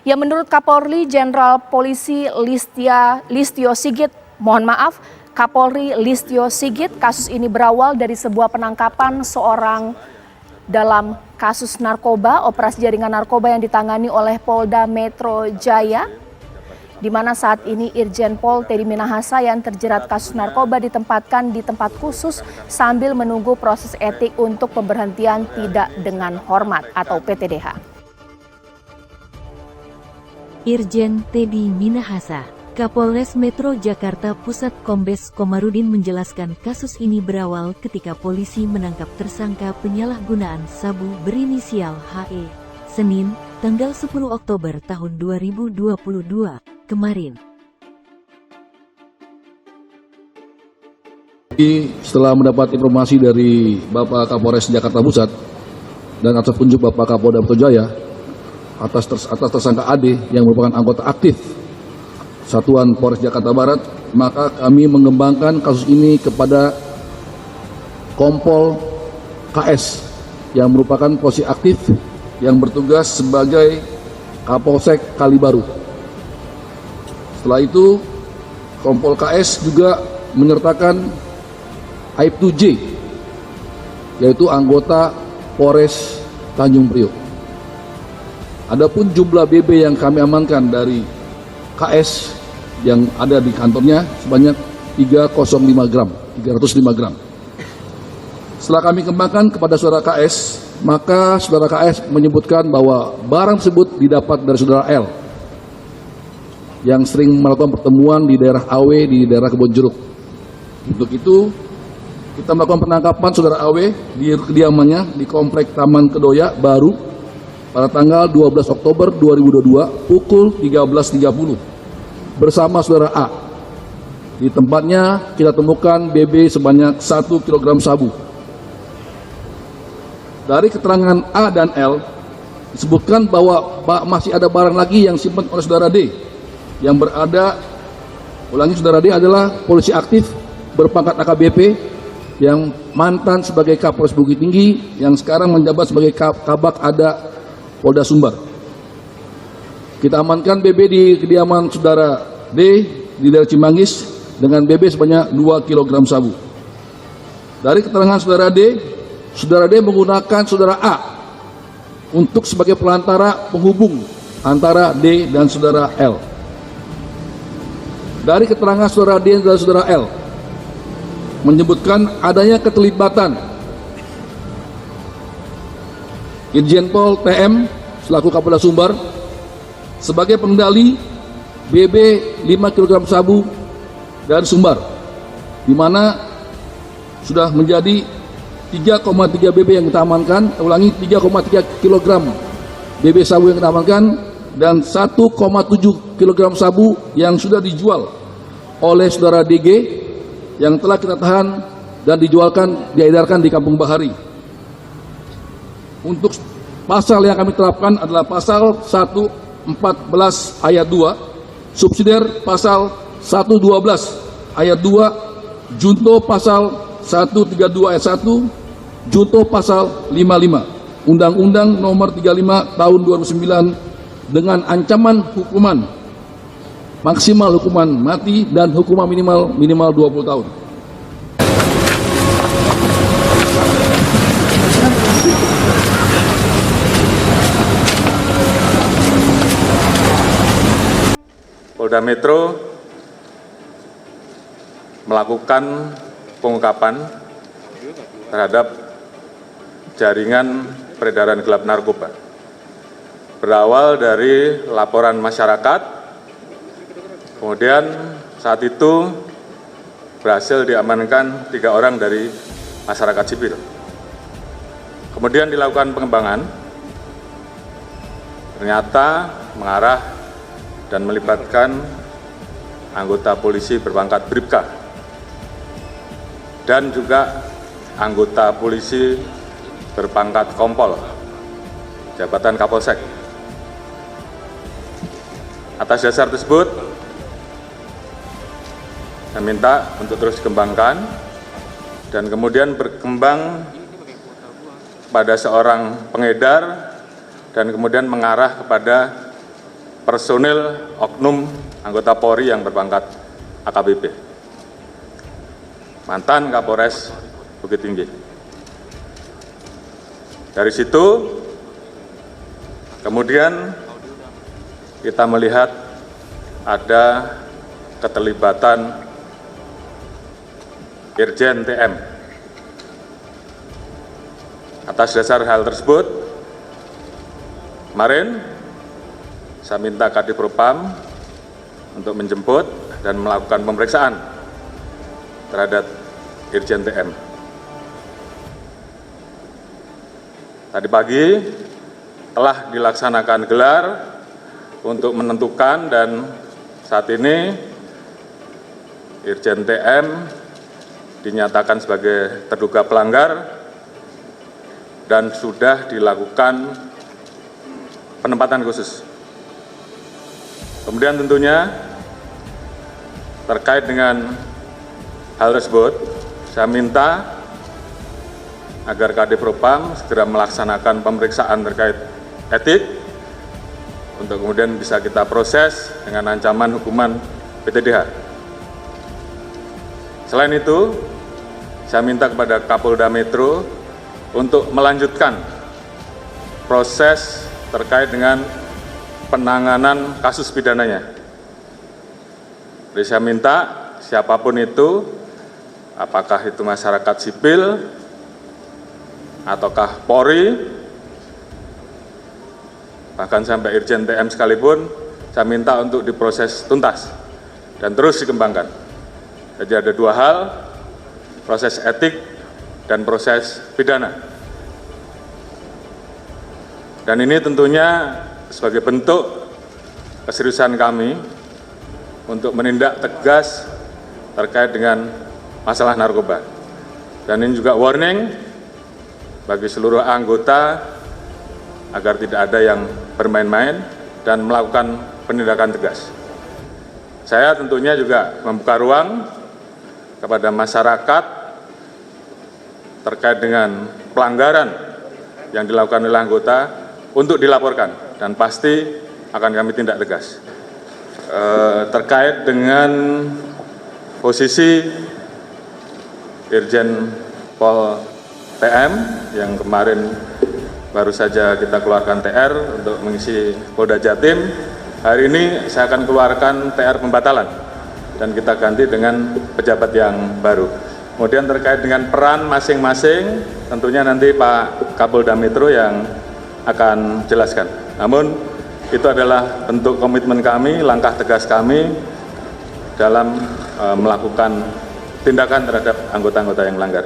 Ya, menurut Kapolri Jenderal Polisi Listio Sigit, Kapolri Listio Sigit, kasus ini berawal dari sebuah penangkapan seorang dalam kasus narkoba, operasi jaringan narkoba yang ditangani oleh Polda Metro Jaya, di mana saat ini Irjen Pol Teddy Minahasa yang terjerat kasus narkoba ditempatkan di tempat khusus sambil menunggu proses etik untuk pemberhentian tidak dengan hormat atau PTDH. Irjen Teddy Minahasa, Kapolres Metro Jakarta Pusat Kombes Komarudin menjelaskan kasus ini berawal ketika polisi menangkap tersangka penyalahgunaan sabu berinisial HE, Senin, tanggal 10 Oktober tahun 2022 kemarin. Setelah mendapat informasi dari Bapak Kapolres Jakarta Pusat dan atas petunjuk Bapak Kapolda Metro Jaya atas tersangka AD yang merupakan anggota aktif Satuan Polres Jakarta Barat, maka kami mengembangkan kasus ini kepada Kompol KS yang merupakan polisi aktif yang bertugas sebagai Kapolsek Kalibaru. Setelah itu Kompol KS juga menyertakan Aibtu J, yaitu anggota Polres Tanjung Priok. Adapun jumlah BB yang kami amankan dari KS yang ada di kantornya sebanyak 305 gram. Setelah kami kembangkan kepada saudara KS, maka saudara KS menyebutkan bahwa barang tersebut didapat dari saudara L yang sering melakukan pertemuan di daerah AW di daerah Kebonjeruk. Untuk itu, kita melakukan penangkapan saudara AW di kediamannya di Komplek Taman Kedoya Baru pada tanggal 12 Oktober 2022 pukul 13.30 bersama saudara A. Di tempatnya kita temukan BB sebanyak 1 kg sabu. Dari keterangan A dan L disebutkan bahwa masih ada barang lagi yang disimpan oleh saudara D yang berada, saudara D adalah polisi aktif berpangkat AKBP yang mantan sebagai Kapolres Bukit Tinggi yang sekarang menjabat sebagai Kabak Ada Polda Sumbar. Kita amankan BB di kediaman saudara D di daerah Cimanggis dengan BB sebanyak 2 kg sabu. Dari keterangan saudara D menggunakan saudara A untuk sebagai pelantara penghubung antara D dan saudara L. Dari keterangan saudara D dan saudara L menyebutkan adanya keterlibatan Irjen Pol TM selaku Kapolda Sumbar sebagai pengendali BB 5 kg sabu dari Sumbar, di mana sudah menjadi 3,3 BB yang kita amankan, 3,3 kg BB sabu yang kita amankan dan 1,7 kg sabu yang sudah dijual oleh saudara DG yang telah kita tahan dan diedarkan di Kampung Bahari. Untuk pasal yang kami terapkan adalah pasal 114 ayat 2, subsidiar pasal 112 ayat 2, junto pasal 132 ayat 1, junto pasal 55, Undang-Undang Nomor 35 Tahun 2009 dengan ancaman hukuman maksimal hukuman mati dan hukuman minimal 20 tahun. Polda Metro melakukan pengungkapan terhadap jaringan peredaran gelap narkoba. Berawal dari laporan masyarakat, kemudian saat itu berhasil diamankan 3 orang dari masyarakat sipil. Kemudian dilakukan pengembangan, ternyata mengarah dan melibatkan anggota polisi berpangkat Bribka dan juga anggota polisi berpangkat Kompol, jabatan Kapolsek. Atas dasar tersebut, saya minta untuk terus dikembangkan dan kemudian berkembang pada seorang pengedar dan kemudian mengarah kepada personil oknum anggota Polri yang berpangkat AKBP, mantan Kapolres Bukit Tinggi. Dari situ, kemudian kita melihat ada keterlibatan Irjen TM. Atas dasar hal tersebut, kemarin saya minta Kadif Propam untuk menjemput dan melakukan pemeriksaan terhadap Irjen TM. Tadi pagi telah dilaksanakan gelar untuk menentukan, dan saat ini Irjen TM dinyatakan sebagai terduga pelanggar dan sudah dilakukan penempatan khusus. Kemudian tentunya terkait dengan hal tersebut, saya minta agar Kadif Propam segera melaksanakan pemeriksaan terkait etik untuk kemudian bisa kita proses dengan ancaman hukuman PTDH. Selain itu, saya minta kepada Kapolda Metro untuk melanjutkan proses terkait dengan penanganan kasus pidananya. Jadi saya minta siapapun itu, apakah itu masyarakat sipil, ataukah Polri, bahkan sampai Irjen TM sekalipun, saya minta untuk diproses tuntas dan terus dikembangkan. Jadi ada dua hal, proses etik dan proses pidana. Dan ini tentunya sebagai bentuk keseriusan kami untuk menindak tegas terkait dengan masalah narkoba. Dan ini juga warning bagi seluruh anggota agar tidak ada yang bermain-main dan melakukan penindakan tegas. Saya tentunya juga membuka ruang kepada masyarakat terkait dengan pelanggaran yang dilakukan oleh anggota untuk dilaporkan, dan pasti akan kami tindak tegas. Terkait dengan posisi Irjen Pol TM yang kemarin baru saja kita keluarkan TR untuk mengisi Polda Jatim, hari ini saya akan keluarkan TR pembatalan dan kita ganti dengan pejabat yang baru. Kemudian terkait dengan peran masing-masing, tentunya nanti Pak Kapolda Metro yang akan jelaskan. Namun itu adalah bentuk komitmen kami, langkah tegas kami dalam melakukan tindakan terhadap anggota-anggota yang melanggar.